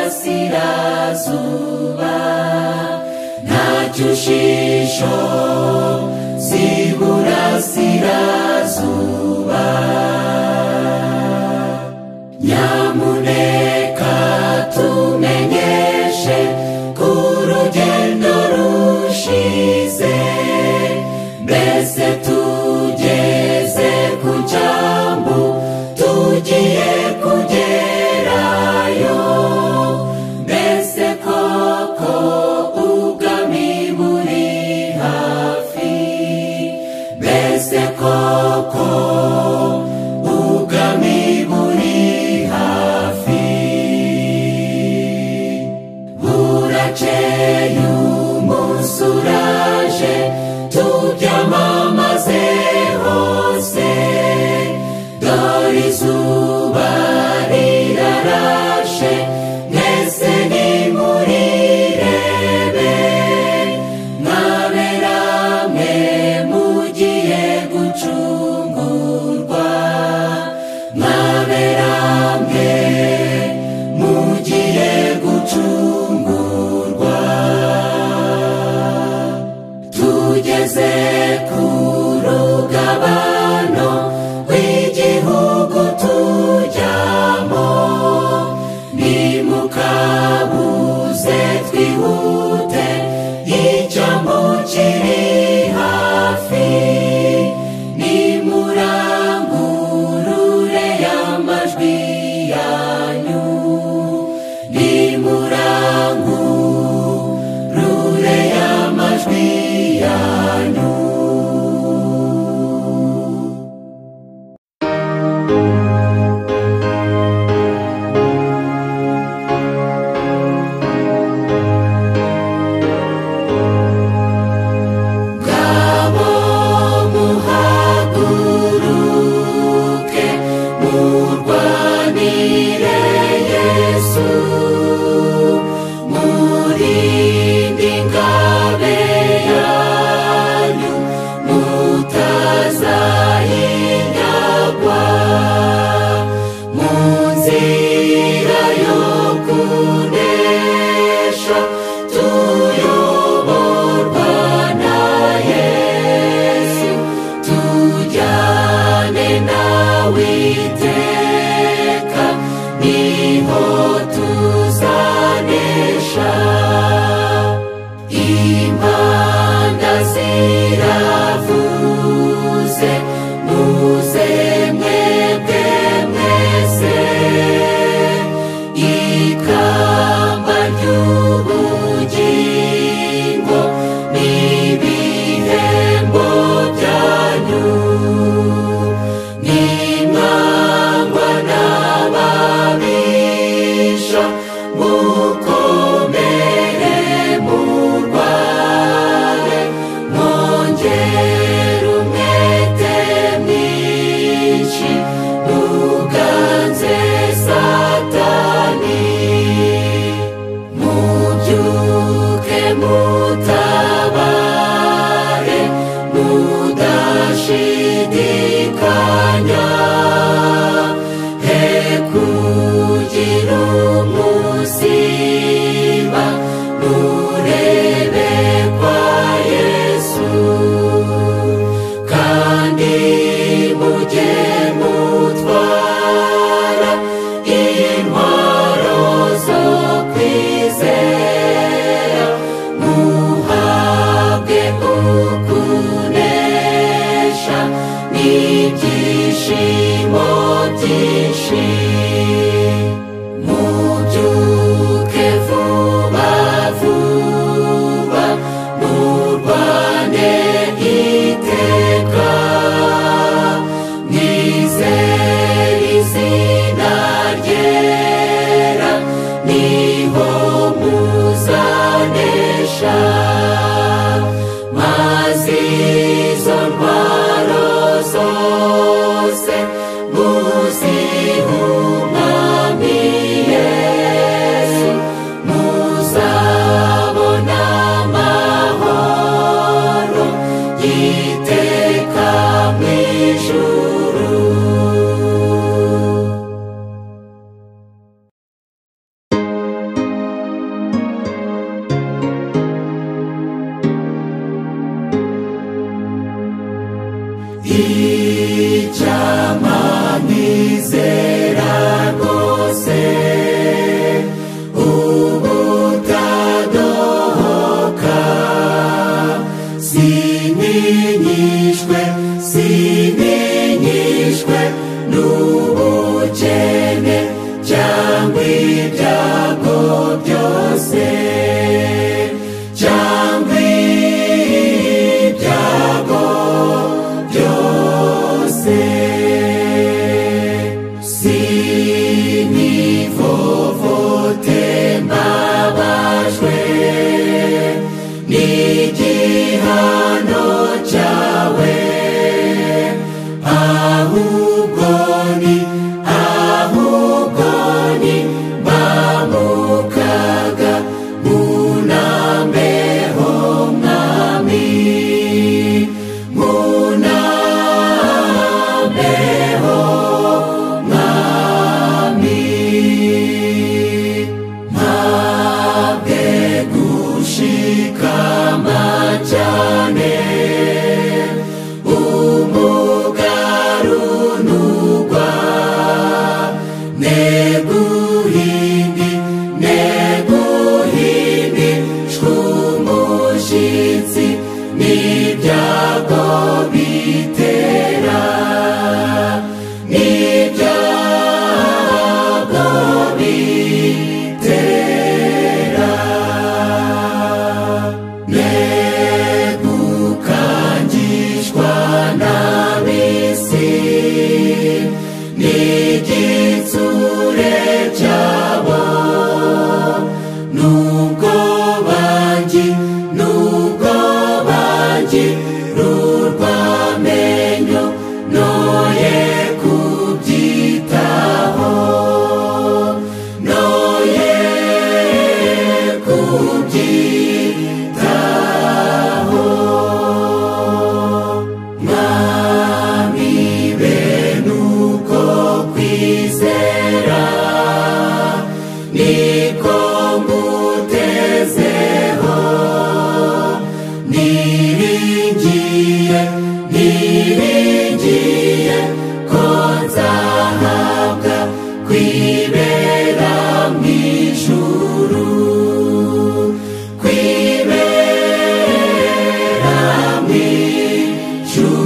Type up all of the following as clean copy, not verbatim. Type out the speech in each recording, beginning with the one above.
y'iburasirazuba ntacyo ushisho z'iburasirazuba nyamuneka tumenyeshe ko urugendo rushize mbese tugeze ku cyambu tugiye kugerayo mbese koko ubwami buri hafi mbese koko ubwami buri hafi burakeye umunsi uraje tubyamamaze hose dore izuba rirarashe mwese nimurirebe mwabera mwe mugiye gucungurwa mwabera mwe mugiye gucungurwa tugeze ku rugabano rw'igihugu tujyamo nimukabuze twihute icyambu kiri hafi nimurangurure y'amajwi yanyu nimurangurure y'amajwi yanyu ngabo muhaguruke murwanire Yesu murinde ingabe yanyu mutazayinyagwa mu nzira yo kunesha tuyoborwa na Yesu tujyane nawe iteka niho tuzanesha impanda ziravuze muze mwebwe mwese ikamba ry'ubugingo n'ibihembo byanyu nimwangwa n'ababisha mukomere murwane mwongere umwete mwinshi muganze satani mubyuke mutabare mudashidikanya he kugira umusiba murebe kwa Yesu kandi mujye mutwara intwaro zo kwizera muhabwe ukunesha n'ibyishimo byinshi mubyuke vuba vuba murwane iteka mwizere izina ryera niho muzanesha maze izo ntwaro zose muzihu niko ngutezeho, niringiye ko nzahabwa kwibera mw'ijuru, kwibera mw'ijuru.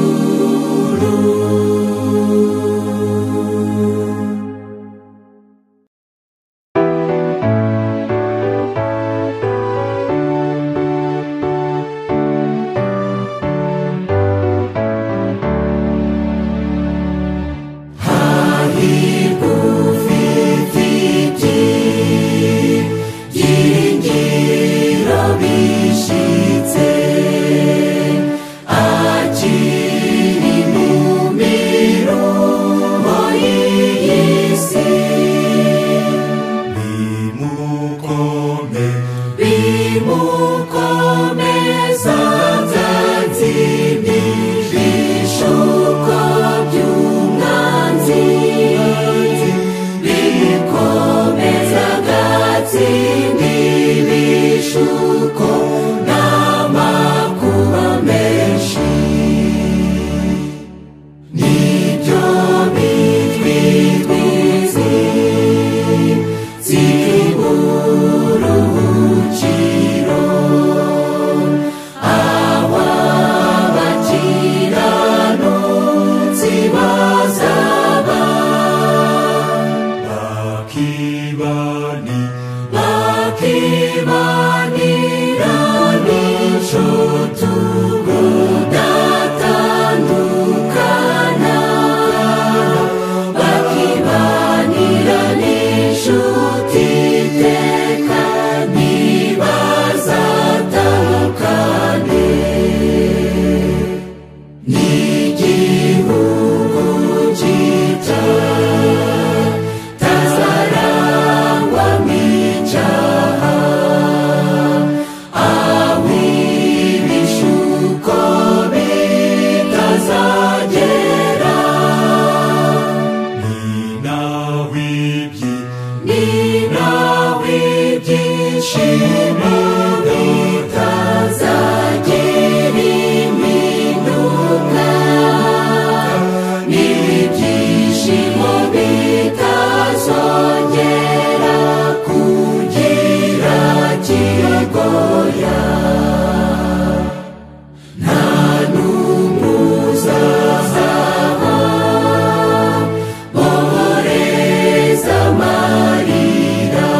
Amarira,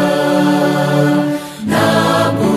ntabwo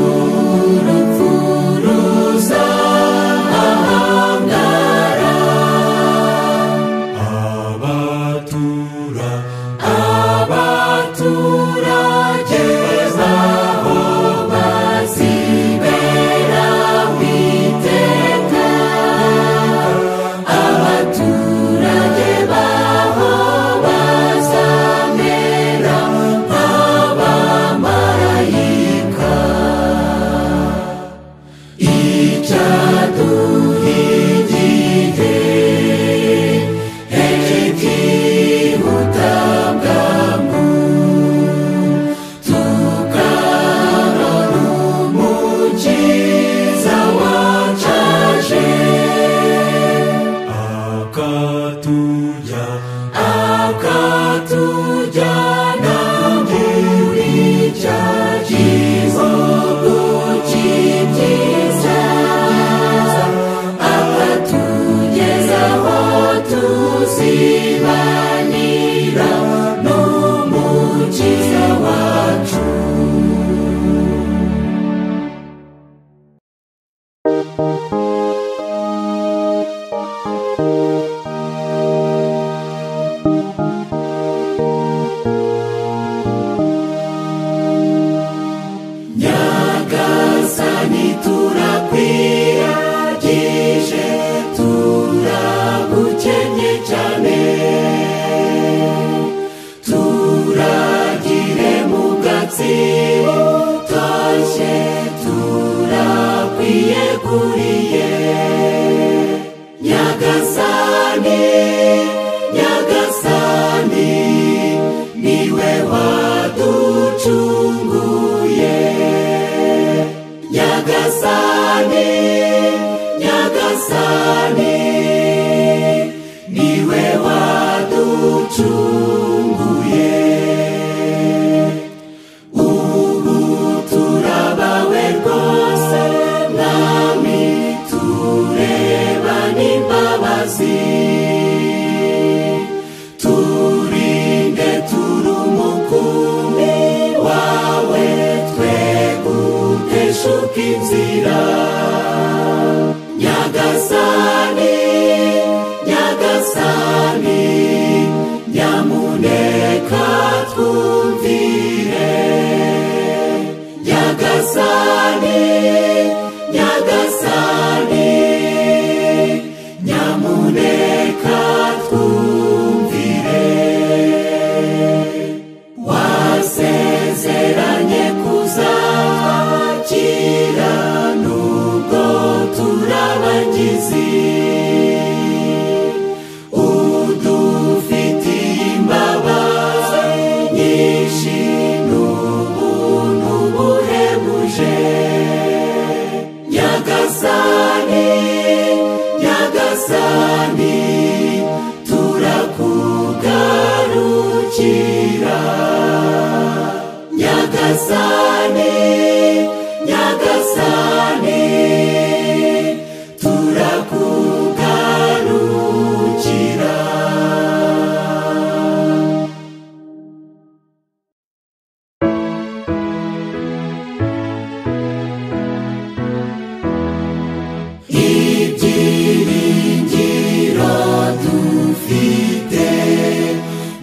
waducunguye. Ubu turabawe rwose mwami, tureba n'imbabazi. Turinde turi umukumbi wawe, twe guteshuka inzira. Nyagasani, Nyagasani, nyamuneka twumvire. Nyagasani, Nyagasani, nyamuneka twumvire. Wasezeranye kuzatwakira nubwo turabangizi. Udufitiye imbabazi nyinshi n'ubuntu buhebuje. Nyagasani, Nyagasani, turakugarukira. Nyagasani, Nyagasani, turakugarukira. Ibyiringiro dufite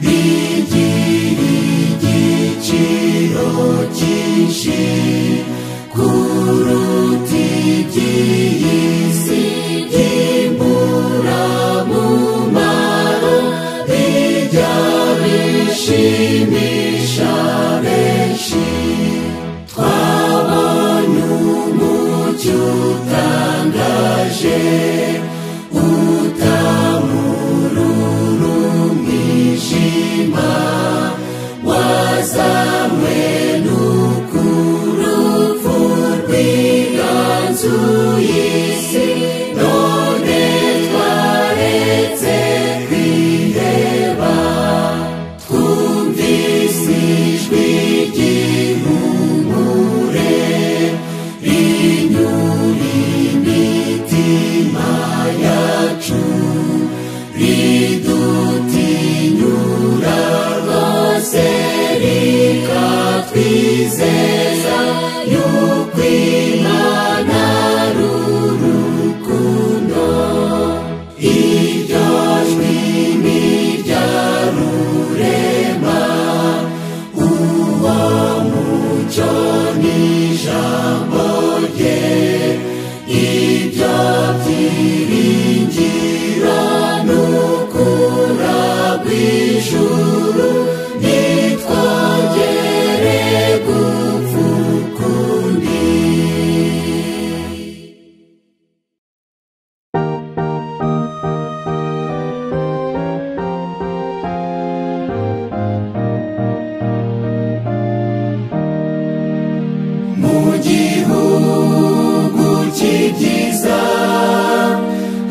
bigira igiciro cyinshi kuruta iby'iyi si by'imburamumaro. Bijya bishimisha benshi. Twabonye umucyo utangaje utamurura umwijima, wazanywe n'urupfu rwiganzuye isi. None twaretse kwiheba, twumvise ijwi ry'ihumure rinyura imitima yacu, ridutinyura rwose, rikatwizeza yuko Imana ari urukundo. Iryo jwi ni irya rurema, uwo mucyo ni ijambo rye. Ibyo byiringiro n'ukura rw'ijuru, nitwongere gupfa ukundi. Mu gihugu cy'ibyiza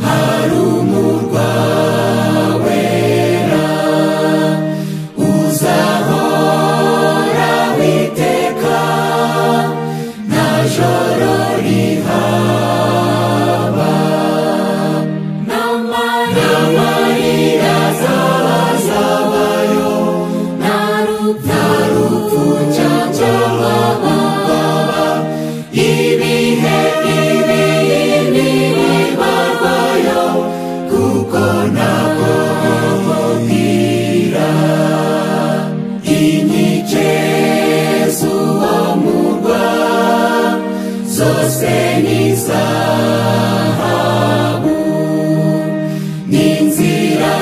hari umurwa wera, uzahora witeka, nta joro rihaba. N'amarira azabayo, nta rupfu cyangwa ubwoba. Ibihe bibarwayo, kuko ntabwo bwira. Inkike z'uwo murwa zose ni zahabu, n'inzira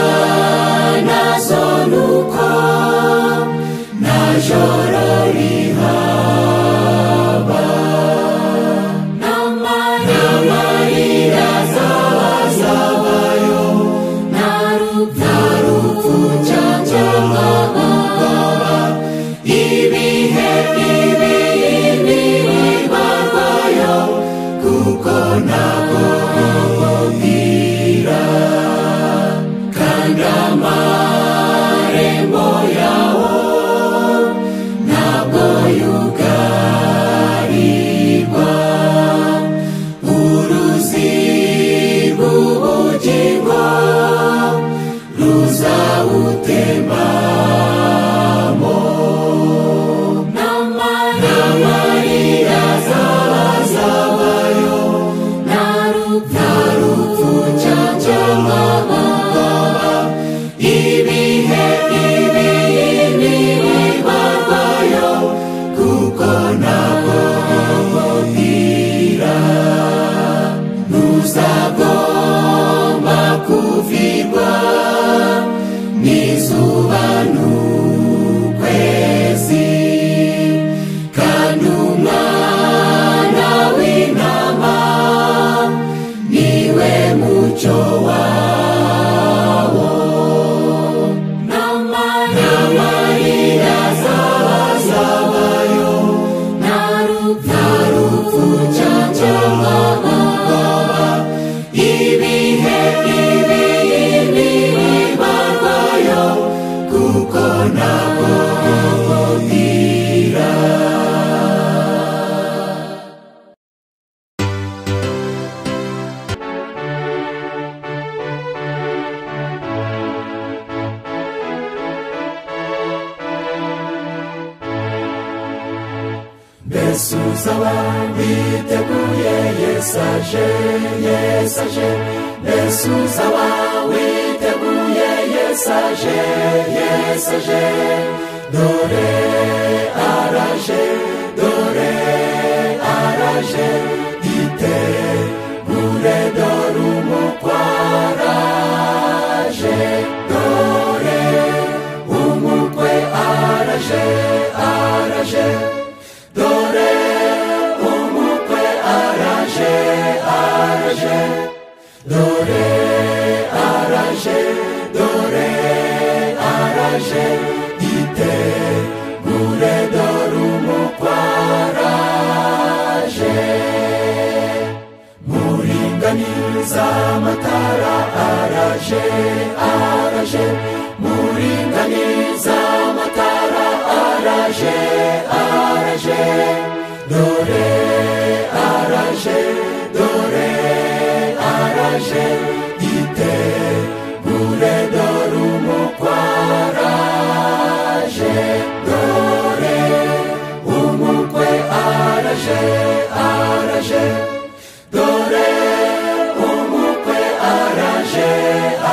nazo nuko, nta joro rihaba. N'amarira azabayo, nta rupfu cyangwa ubwoba. Ibihe bibarwayo, kuko ntabwo Yesu uzaba witeguye, Yesu aje, Yesu aje. Yesu uzaba witeguye, Yesu aje, Yesu aje. Dore araje, dore araje. Itegure dore umukwe araje. Dore umukwe araje, araje. Dore umukwe araje, araje. Dore araje, dore araje. Itegure dore umukwe araje. Muringaniza amatara araje, araje. Muringaniza amatara araje, araje. Dore araje, dore araje. Itegure dore umukwe araje. Dore umukwe araje, araje. Dore umukwe araje,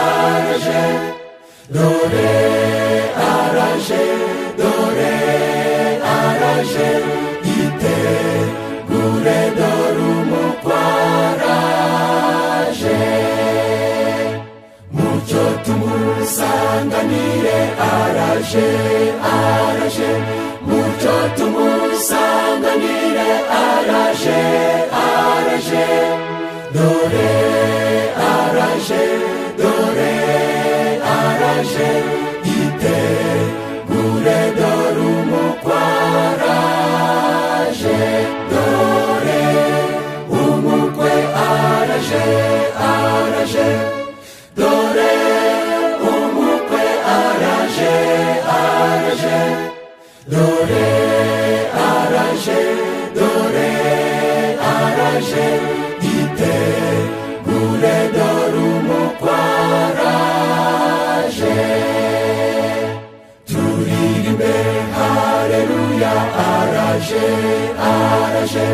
araje. Dore araje, dore araje. Itegure dore umukwe araje. Mucyo tumusanganire araje, araje. Mucyo tumusanganire araje, araje. Dore araje, dore araje. Itegure dore umukwe araje. Dore umukwe araje, araje. Dore umukwe araje, araje. Dore araje, dore araje. Itegure dore umukwe araje. Turirimbe haleluya araje, araje.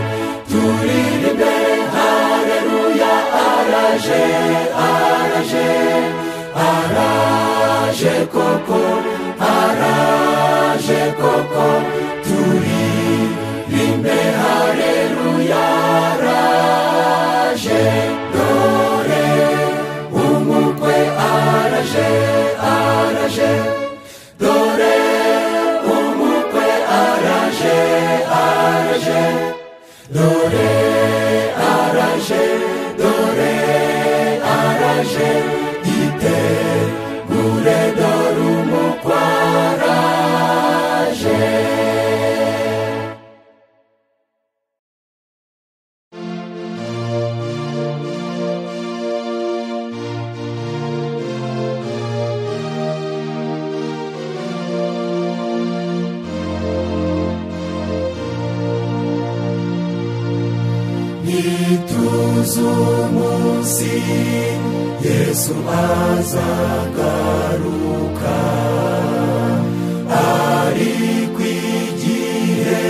Turirimbe haleluya araje, araje. Araje koko, araje koko. Turirimbe haleluya araje. Dore umukwe araje, araje. Dore umukwe araje, araje. Dore araje, dore araje. Itegure dore umukwe araje. Nituze umunsi Yesu azagaruka, ariko igihe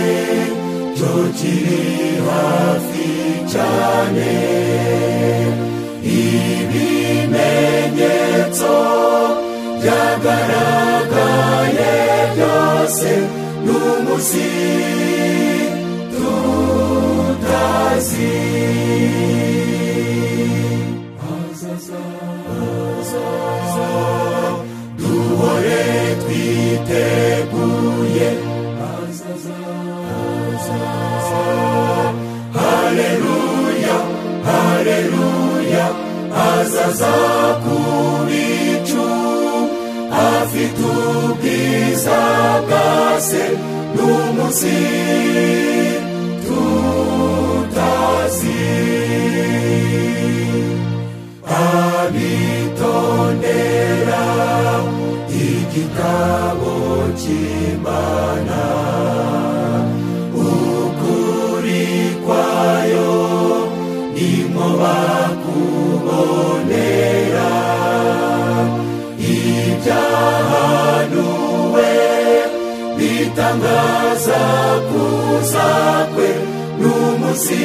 cyo kiri hafi cyane. Ibimenyetso byagaragaye byose, n'umunsi tutazi. Duhore twiteguye, haleluya, haleluya. Azaza ku bicu, afite ubwiza bwase, n'umunsi tutazi. Abitondera igitabo cy'Imana, ukuri kwayo nimwo bakubonera. Ibyahanuwe bitangaza kuza kwe, n'umunsi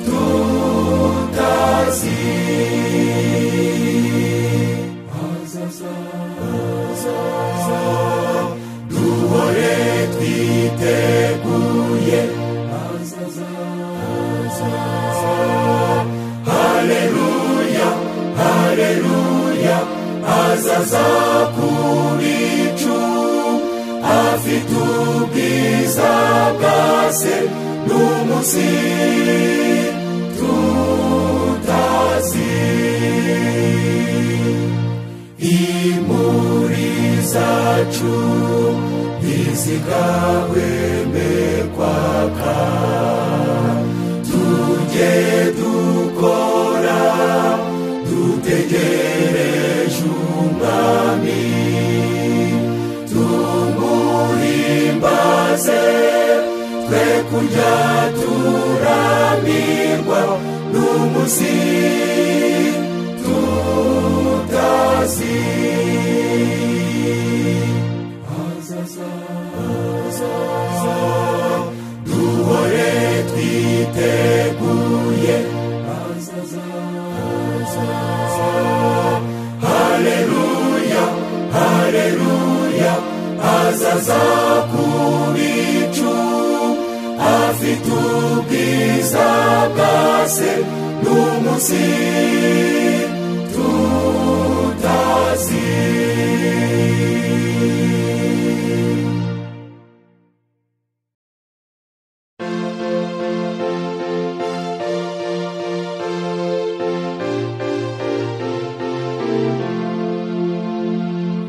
tutazi. Azaza duhore twiteguye. Azaza haleluya haleluya. Azaza ku bicu afite ubwiza bwa se n'umunsi tutazi. Imuri zacu ntizigahweme kwaka. Tujye dukora dutegereje umwami, tumuhimbaze twe kurya turamirwa n'umunsi tutazi. Azaza duhore twiteguye. Azaza haleluya haleluya. Azaza ku bicu afite ubwiza bwa se n'umunsi tutazi.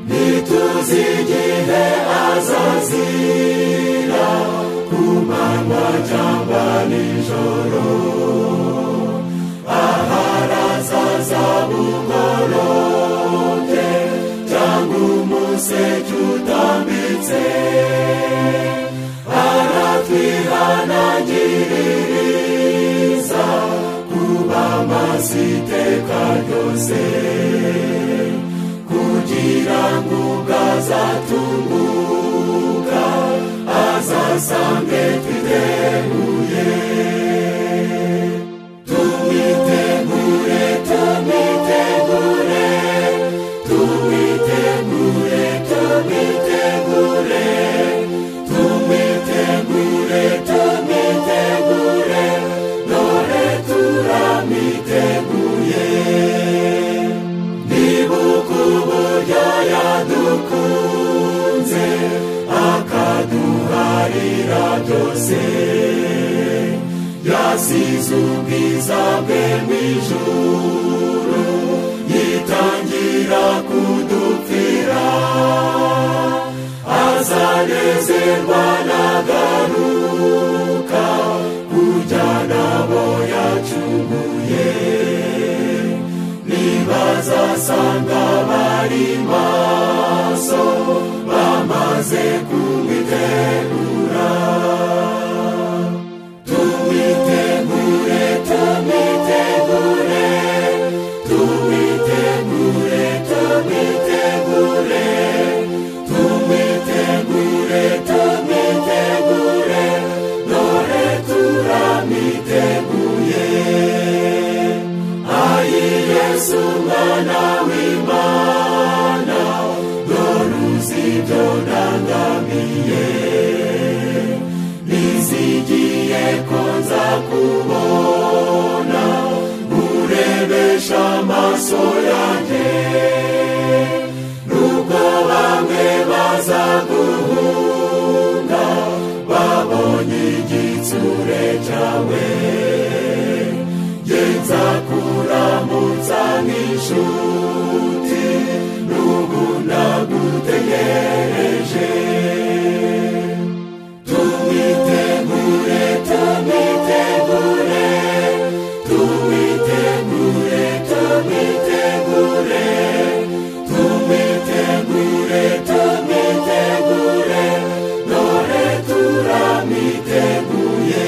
Ntituzi igihe azazira, ku manywa cyangwa nijoro. Aharazaza bugorobye cyangwa umuseke utambitse. Aratwihanangiriza kuba maso iteka ryose, kugira ngo ubwazatunguka azasange twiteguye. Tumwitegure tumwitegure tumwitegure tumwitegure tumwitegure tumwitegure. Dore turamwiteguye. Nibuka uburyo yadukunze akaduharira byose. Yasize ubwiza bwe mu ijuru, yitangira kudupfira. Azanezerwa nagaruka kujyana abo yacunguye. Nibazasanga bari maso bamaze kumwitegura. Tumwitegure tumwitegure tumwitegure tumwitegure tumwitegure tumwitegure. Dore turamwiteguye. Ayi Yesu mwana w'Imana, dore uzi ibyo ndangamiye. Nizigiye ko nza kubona urebesha amaso yanjye. Nubwo bamwe bazaguhunga babonye igitsure cyawe, genza kuramutsa nk'inshuti n'ubu ndagutegereje. Tumwitegure tumwitegure tumwitegure tumwitegure tumwitegure tumwitegure. Dore turamwiteguye.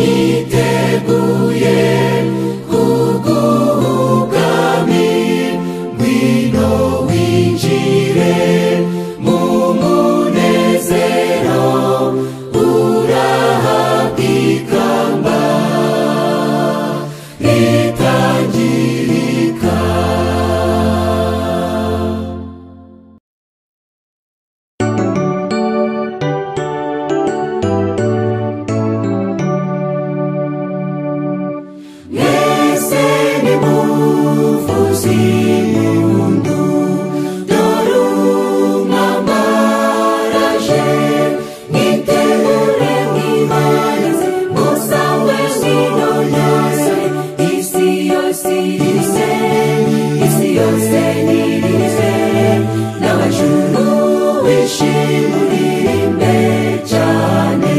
yiteguye kuguha ubwami, ngwino winjire mu munezero, urahabwa ikamba ritangirika. Mwese nimuvuze impundu, dore umwami araje, mwitegure mwibarize, musawe mwinonose, isi yose irize, isi yose nirize, n'abajuru bishime uririmbe cyane.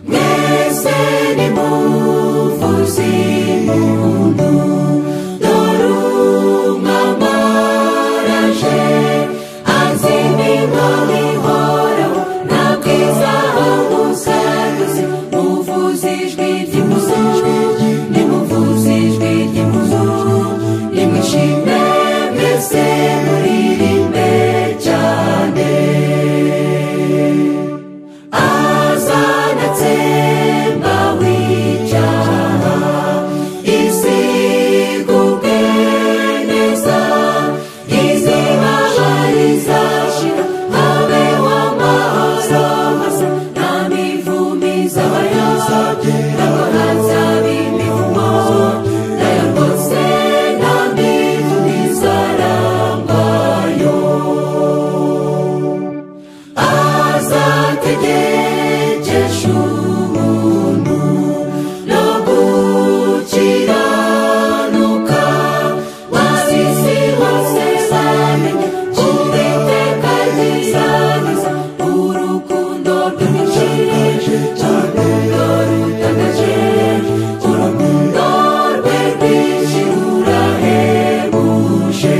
Mwese nimuvuze impundu, dore umwami araje, azimira ihoraho, nta bwiza busaduze, muvuze ijwi ry'impuzu, nimuvuze ijwi ry'impuzu, nimwishime mwese muririmbe cyane. Azanatsemba w'icyaha, isi igubwe neza, izuba rizashira, habeho amahoro masa, nta mivumo izabayo, ntabwo hazaba imivumo, nayo rwose nta mivumo izarangwayo. Azategekesha ubuntu no gukiranuka, maze isi hose izamenye Uwiteka azizagiza, urukundo rwe rwinshi, urukundo rutangaje, urukundo rwe rwinshi rurahebuje.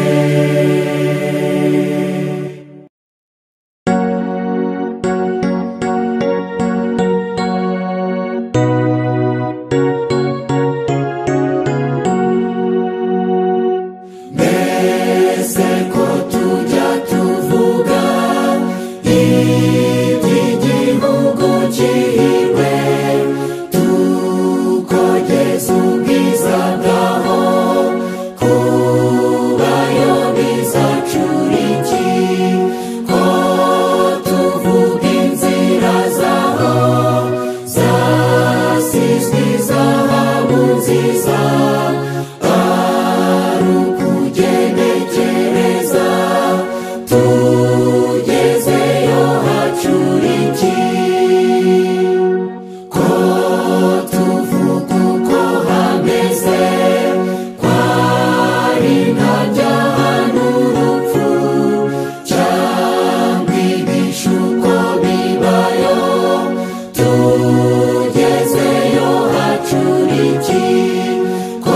Mbese ko tujya tuvuga iby'igihugu cyihirwe, tukogeza ubwiza bwaho, kubayo bizacura iki? Ko tuvuga inzira zaho zasizwe izahabu nziza, ari ukugenekereza tugezeyo hacura iki? Ko tuvuga uko hameze, kwari nta byaha n'urupfu, cyangwa ibishuko bibayo, tugezeyo hacura iki? Ko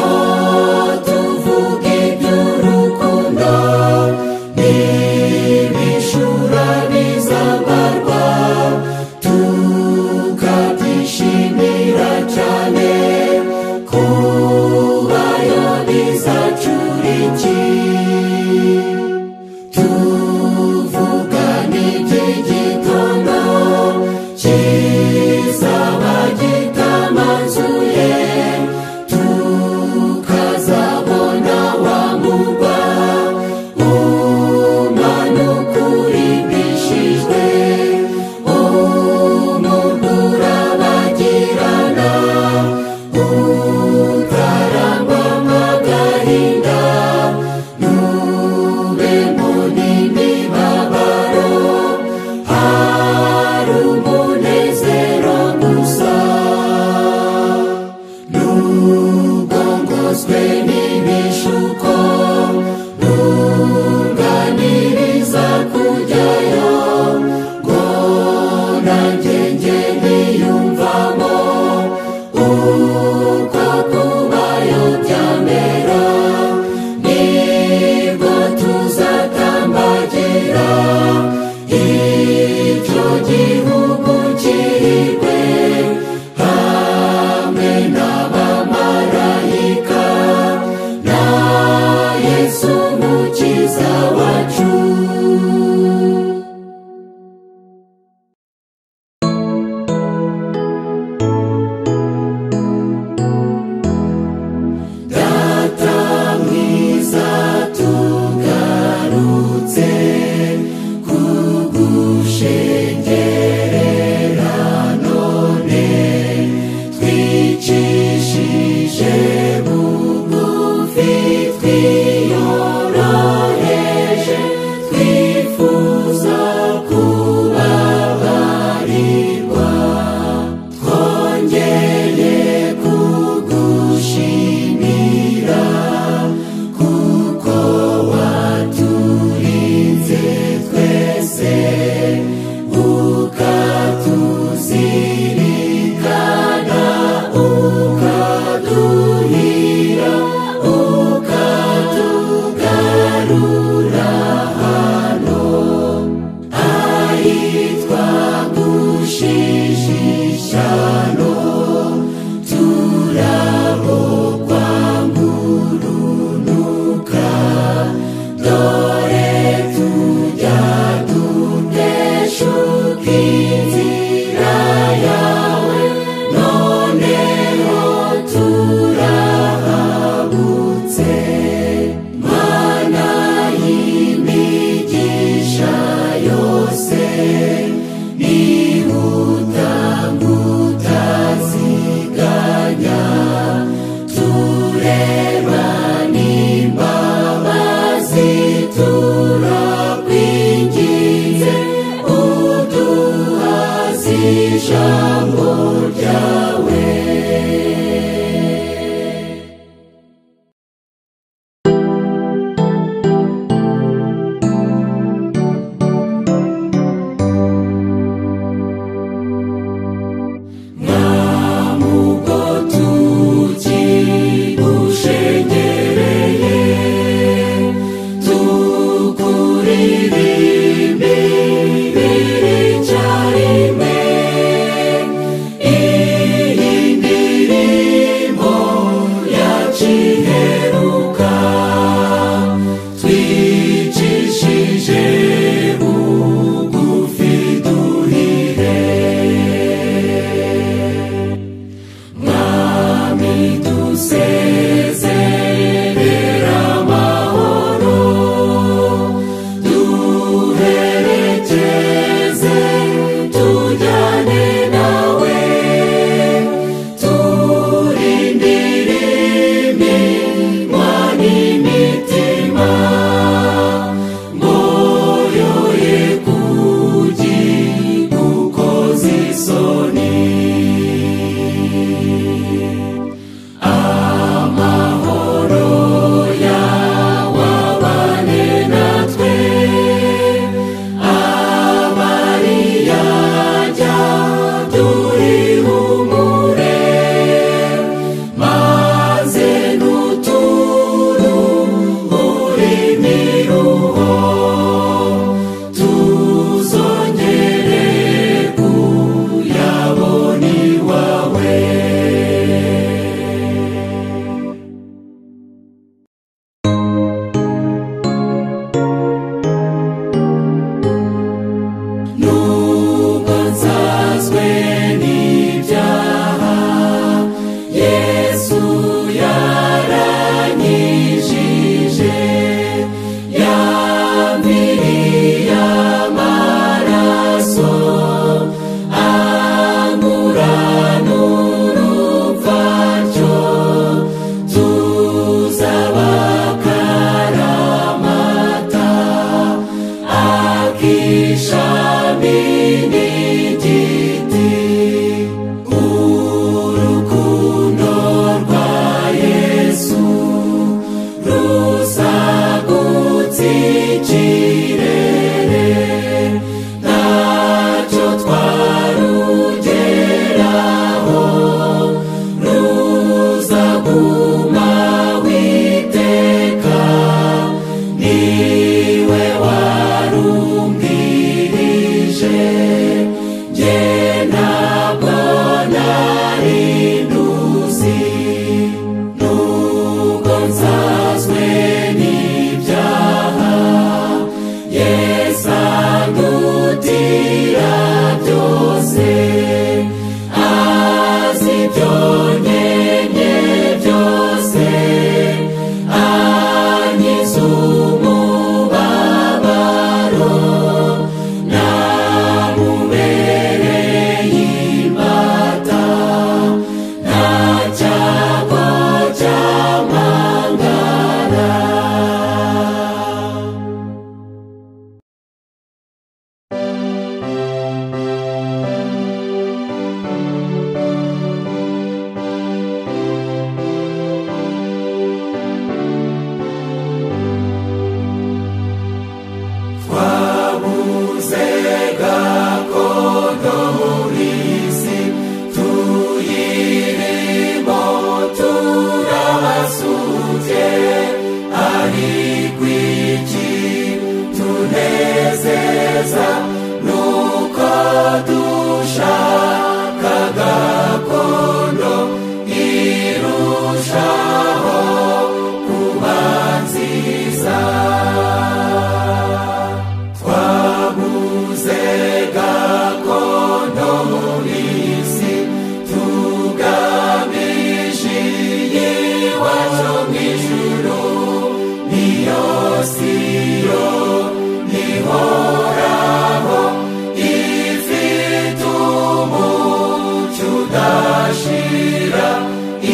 idashira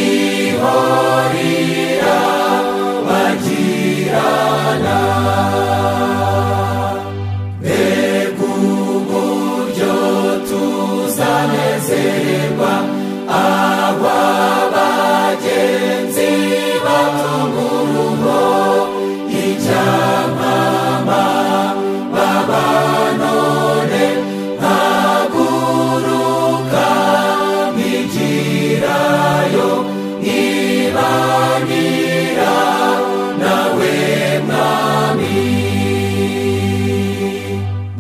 ihorira bagirana. Mbega uburyo tuzanezerwa aba bagenzi batumuruho icyamama baba none haguruka migirayo nkibanira nawe mwami.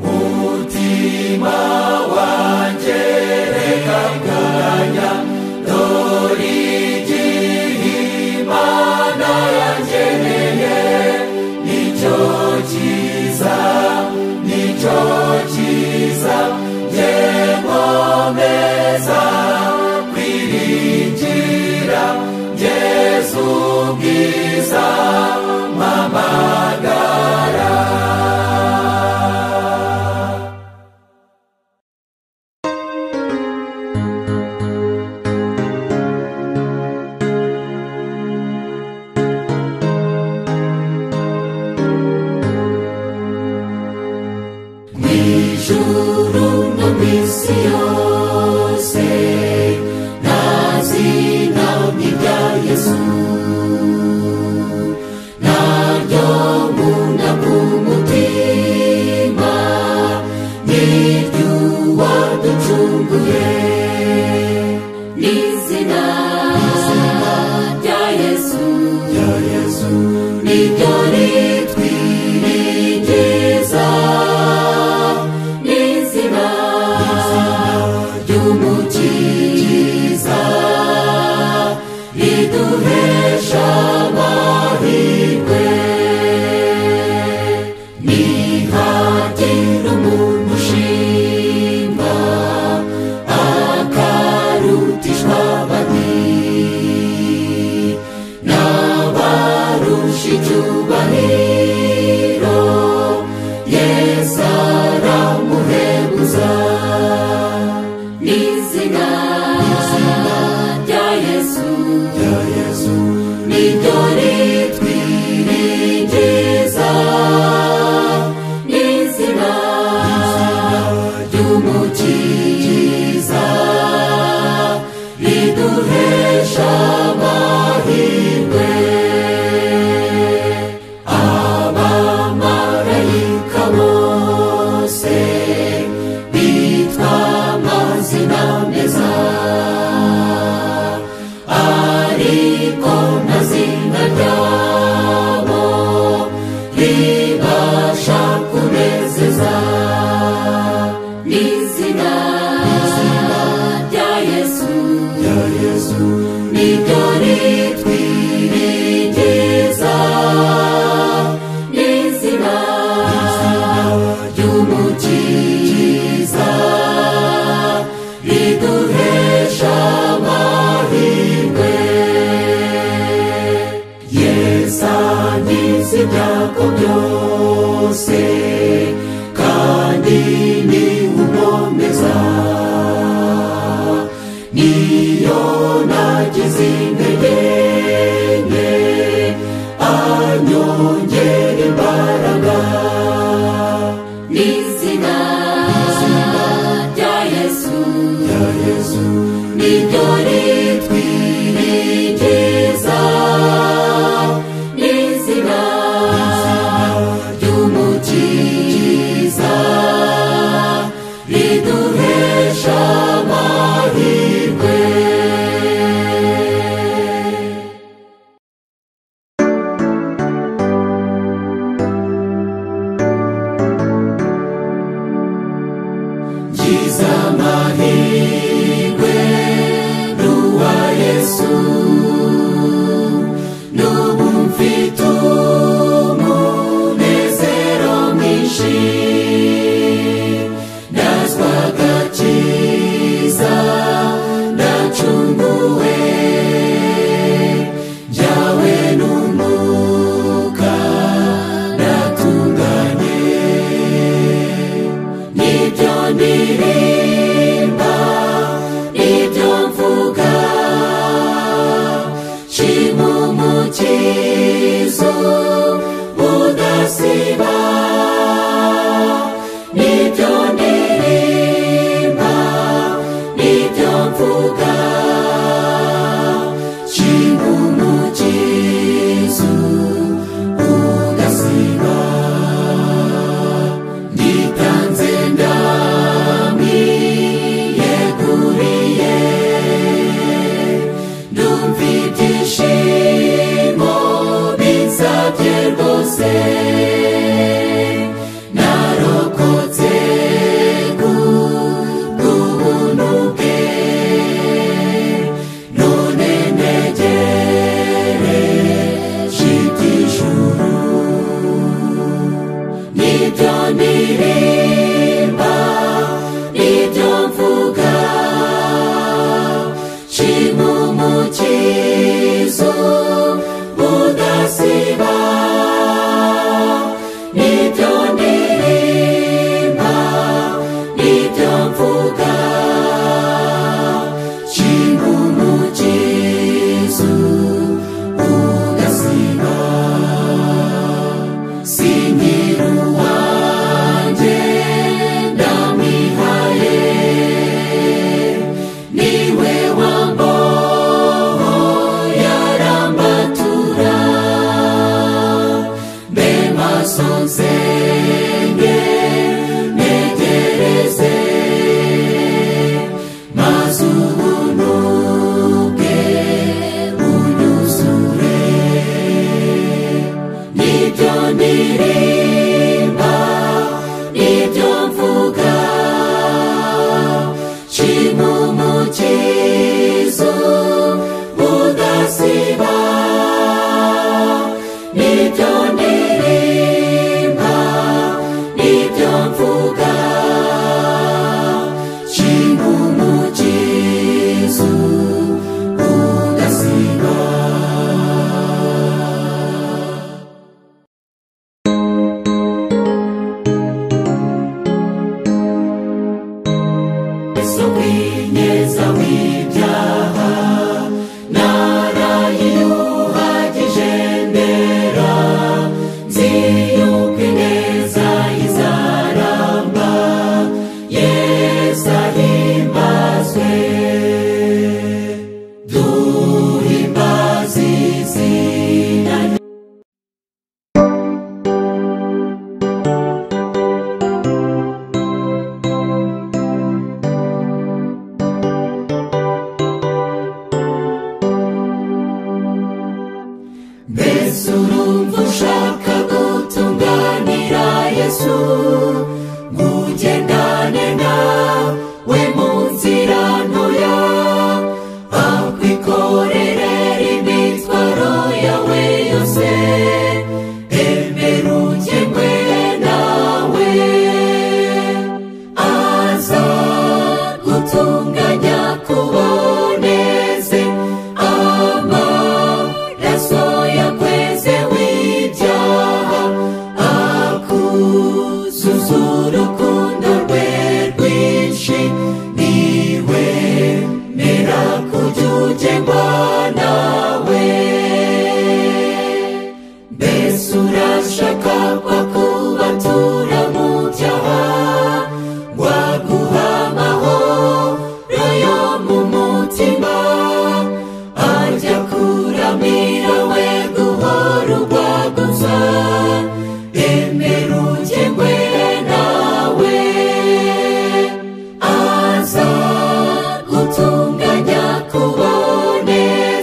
Mutima wanjye reka kuganya dore igihe Imana yangeneye nicyo cyiza nicyo cyiza njye nkomeza kwiringira Yesu ubwiza mpamagara. Mw'ijuru no mw'isi yose nta zina nk'irya Yesu, naryo nkunda ku mutima n'iry'uwaducunguye. N'izina rya Yesu niryo ritwiringiza, n'izina ry'umukiza riduhesha amahirwe. Nihagira umuntu ushimwa akarutishwa abandi n'abarusha icyubahiro, Yesu aramuhebuza. N'izina rya Yesu niryo ritwiringiza, n'izina ry'umukiza riduhesha amahirwe. Abamarayika bose bitwa amazina meza, ariko nta zina ryabo ribasha kunezeza. N'izina rya Yesu niryo ritwiringiza, n'izina ry'umukiza riduhesha amahirwe. Yesu ankiza ibyago byose kandi ni unkomeza. Niyo nagize intege nke anyongera imbaraga. N'izina rya Yesu niryo ritwiringiza, n'izina ry'umukiza riduhesha amahirwe. Ngize amahirwe cy'umukizo udasiba nibyo ndirimba nibyo mvuga cy'umukizo udasiba nditanze ndamwiyeguriye ndumva ibyishimo binsabye rwose narokotse kubw'ubuntu bwe none ntegereje iby'ijuru nibyo ndirimba nibyo mvuga cy'umukizo udasiba nibyo ndirimba nibyo mvuga cy'umukizo udasiba sinkiri uwanjye ndamwihaye niwe wambohoye arambatura mbe maso nsenge ntegereze maze ubuntu bwe bunyuzure nibyo ndirimba nibyo mvuga cy'umukizo udasiba nibyo ndirimba nibyo mvuga cy'umukizo udasiba Yesu winyeza w'ibyaha narayiyuhagije ndera nzi yuko ineza izaramba Yesu ahimbazwe duhimbaze izina mbese urumva ushaka gutunganira Yesu ngugendane nawe mu nzira ntoya akwikorerera imitwaro yawe yose emera ugemwe nawe aza gutunganya kuboneze amaraso yakweze w'ibyaha akuzuza urukundo rwe rwinshi niwe mera kujya ugengwa nawe mbese urashaka kwa kubatura mu byaha waguha amahoro yo mu mutima ajya kuramira we guhora ugwaguza emera ugengwe nawe aza gutunganya kuboneza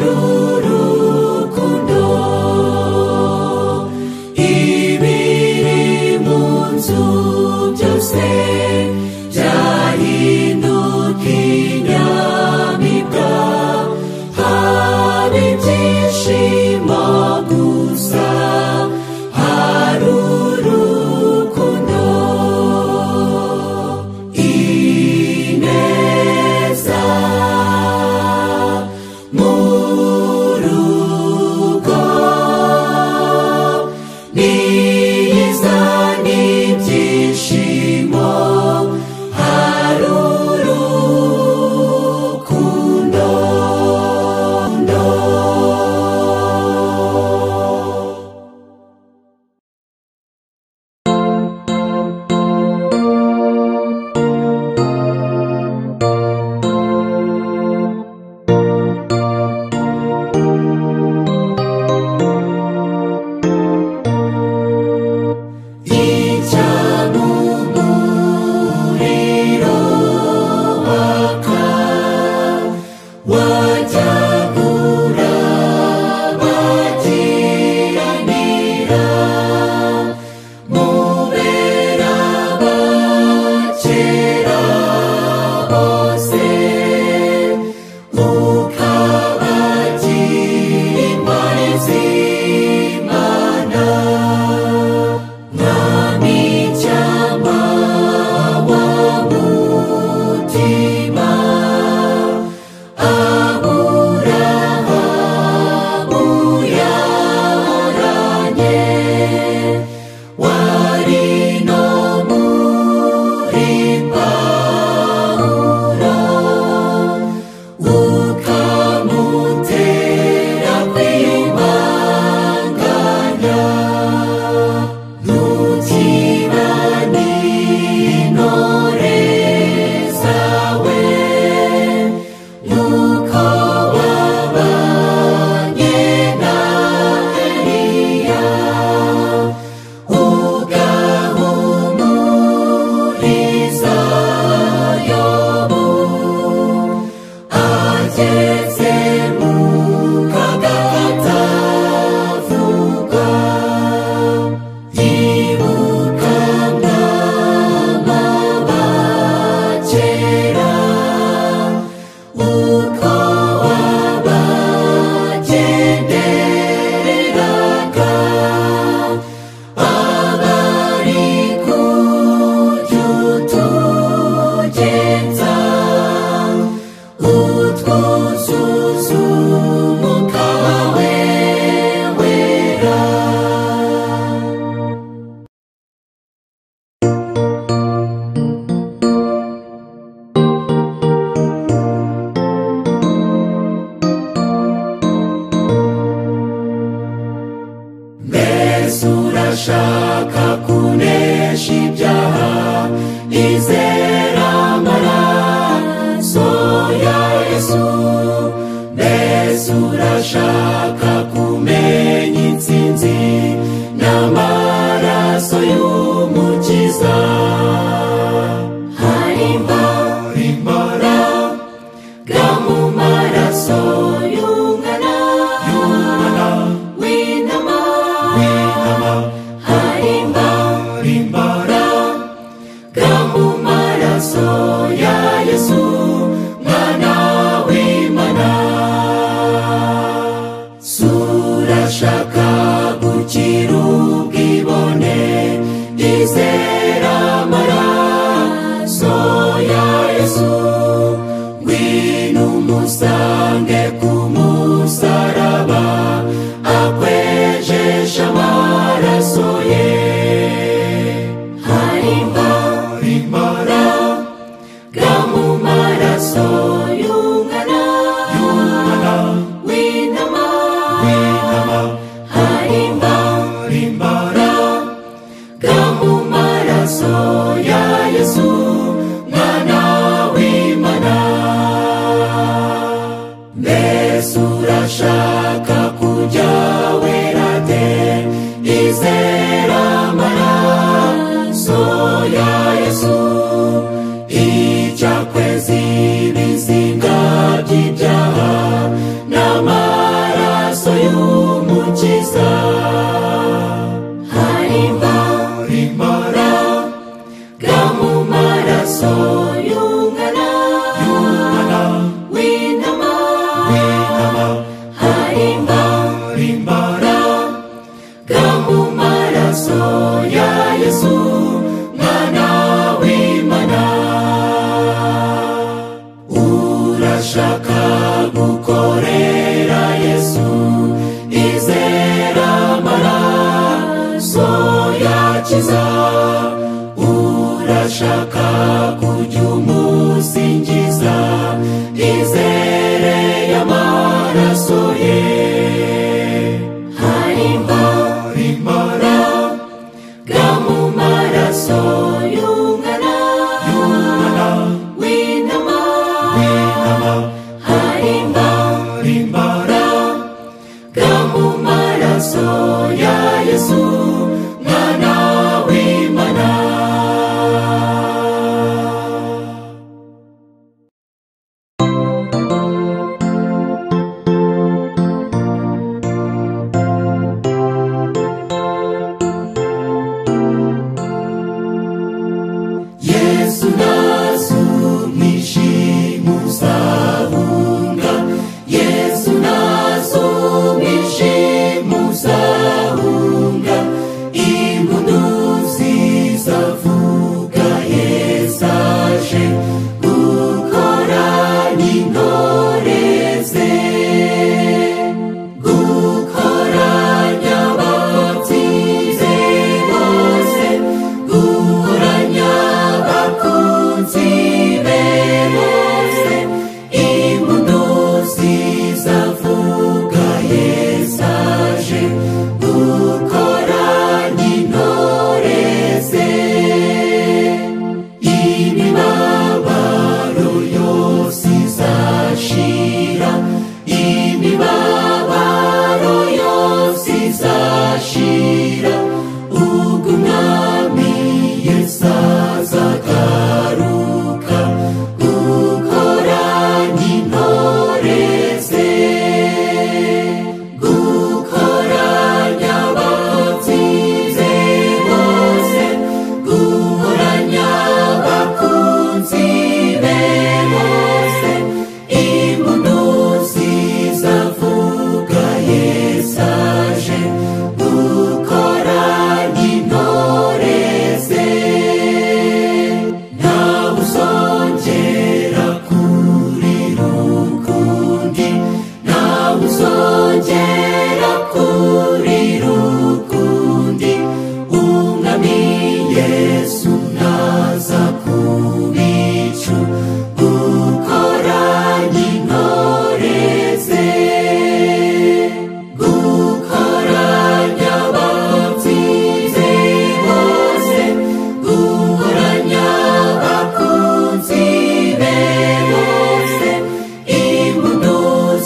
hari urukundo. Ibiri mu nzu byose byahinduka inyamibwa, haba ibyishimo gusa, hari urukundo. Ineza mu rugo nizana ibyishimo, hari urukundo. Urashaka kunesha ibyaha, izera amaraso ya Yesu. Mbese urashaka kumenya intsinzi n'amaraso y'umukiza? Hari imbaraga mu maraso y'umwana w'intama. Hari imbaraga mu maraso ya Yesu, mwana w'Imana. Surashaka gukira ubwibone, izera amaraso ya Yesu. Ngwino umusange ku musaraba, akwejesha amaraso ye. Hari imbaraga mu maraso y'umwana w'intama. Hari imbaraga mu maraso ya Yesu, mwana w'Imana. Mbese urashaka kujya wera de, izera amaraso ya Yesu. Icyakwezi ibizinga by'ibyaha n'amaraso imbaraga mu maraso ya Yesu mwana w'Imana. Yesu nazumishimu uzahunga, Yesu nazumishimu uzahunga, impundu zizavuga Yesu aje gukoranya intore ze, gukoranya abatsinze bose, gukoranya abakunzi be bose, impundu zizavuga Yesu aje gukoranya intore ze. Imibabaro yose izashira, imibabaro yose izashira, ubwo umwami Yesu azagaruka gukoranya intore ze, gukoranya abatsinze bose, gukoranya abakunzi be bose, impundu zizavuga Yesu aje gukoranya intore ze. Ntawe uzongera kurira ukundi, ntawe uzongera kurira ukundi, umwami Yesu naza ku bicu gukoranya intore ze, gukoranya abatsinze bose, gukoranya abakunzi be bose, impundu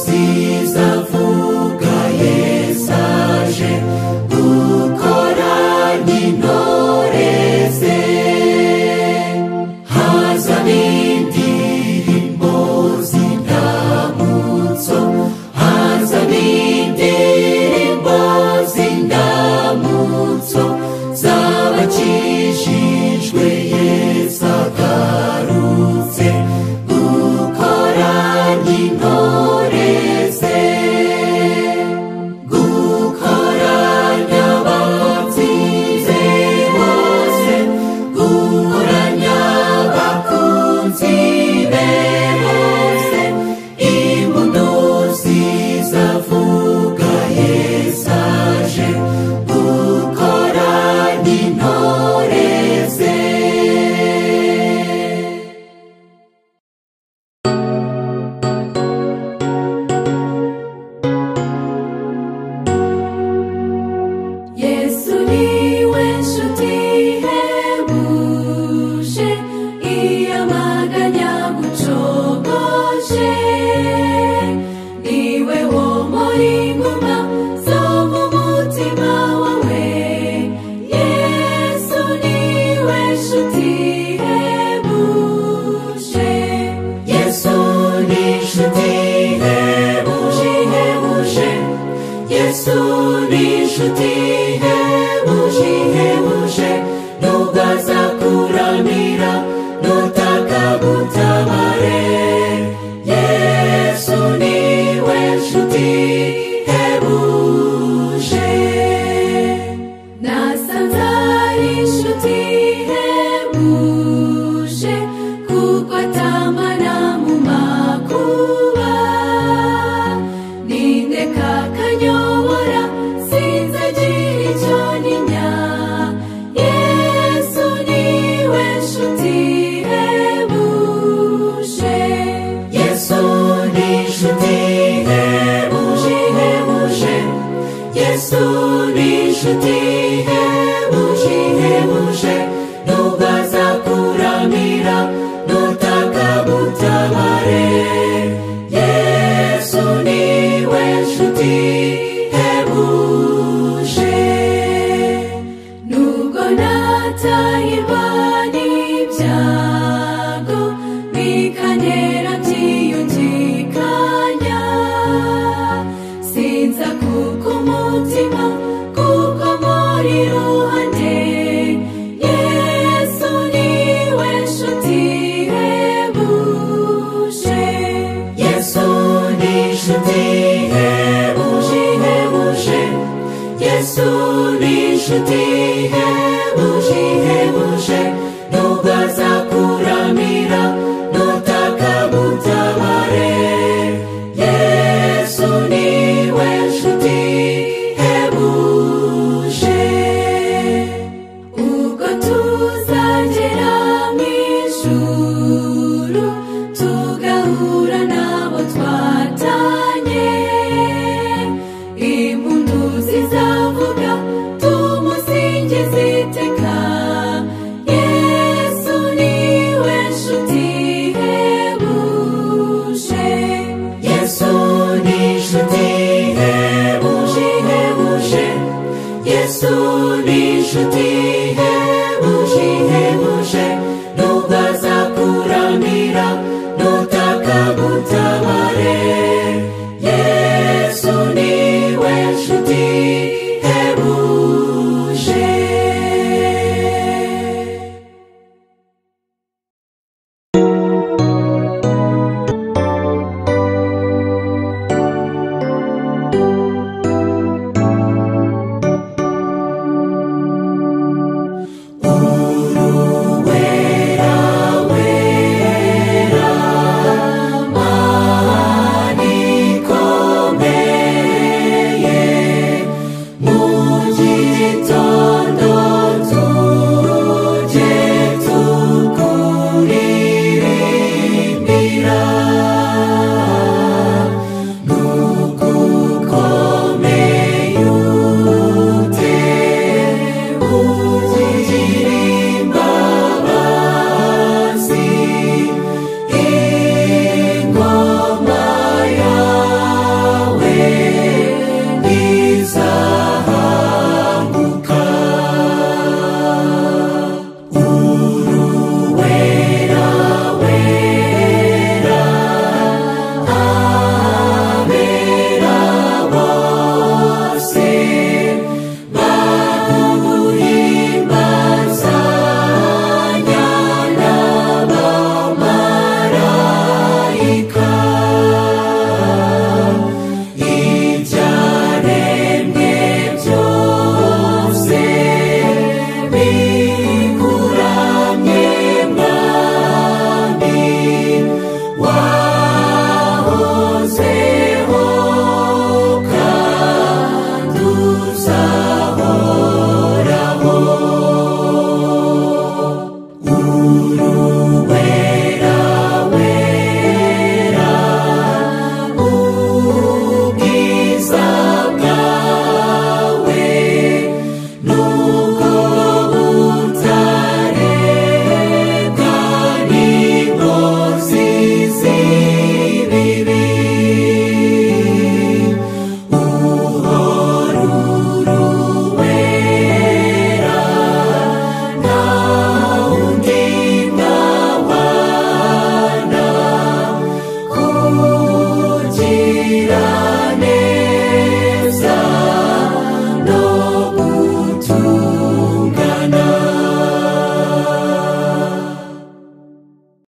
zizavuga Yesu aje gukoranya intore ze. Hazaba indirimbo z'indamutso, hazaba indirimbo z'indamutso z'abakijijwe Yesu agarutse gukoranya intore ze, gukoranya abatsinze bose, gukoranya abakunzi be bose, impundu zizavuga Yesu aje gukoranya intore ze. Yesu niwe nshuti ihebuje, iyamaganya gucogoje, niwe wo muri nguma zo mu mutima wawe. Yesu niwe nshuti ihebuje, Yesu ni nshuti ihebuje ihebuje, Yesu ni nshuti ihebuje ihebuje, nubwo azakuramira nutaka gutabare. Yesu niwe nshuti ihebuje, nasanze ari inshuti ihebuje, kuko atamana mu makuba, nindeka akanyobora sinzagira icyo ntinya. Yesu niwe nshuti ihebuje, Yesu ni nshuti ihebuje ihebuje, inshuti ihebuje ihebuje Yesu ni inshuti ihebuje ihebuje nubwo azakuramira nutaka mutabare Yesu niwe nshuti ihebuje ubwo tuzagera mu ijuru tugahura n'abo twatanye impundu zizavuga tumusingize iteka Yesu niwe nshuti ihebuje Yesu ni inshuti ihebuje ihebuje Yesu ni inshuti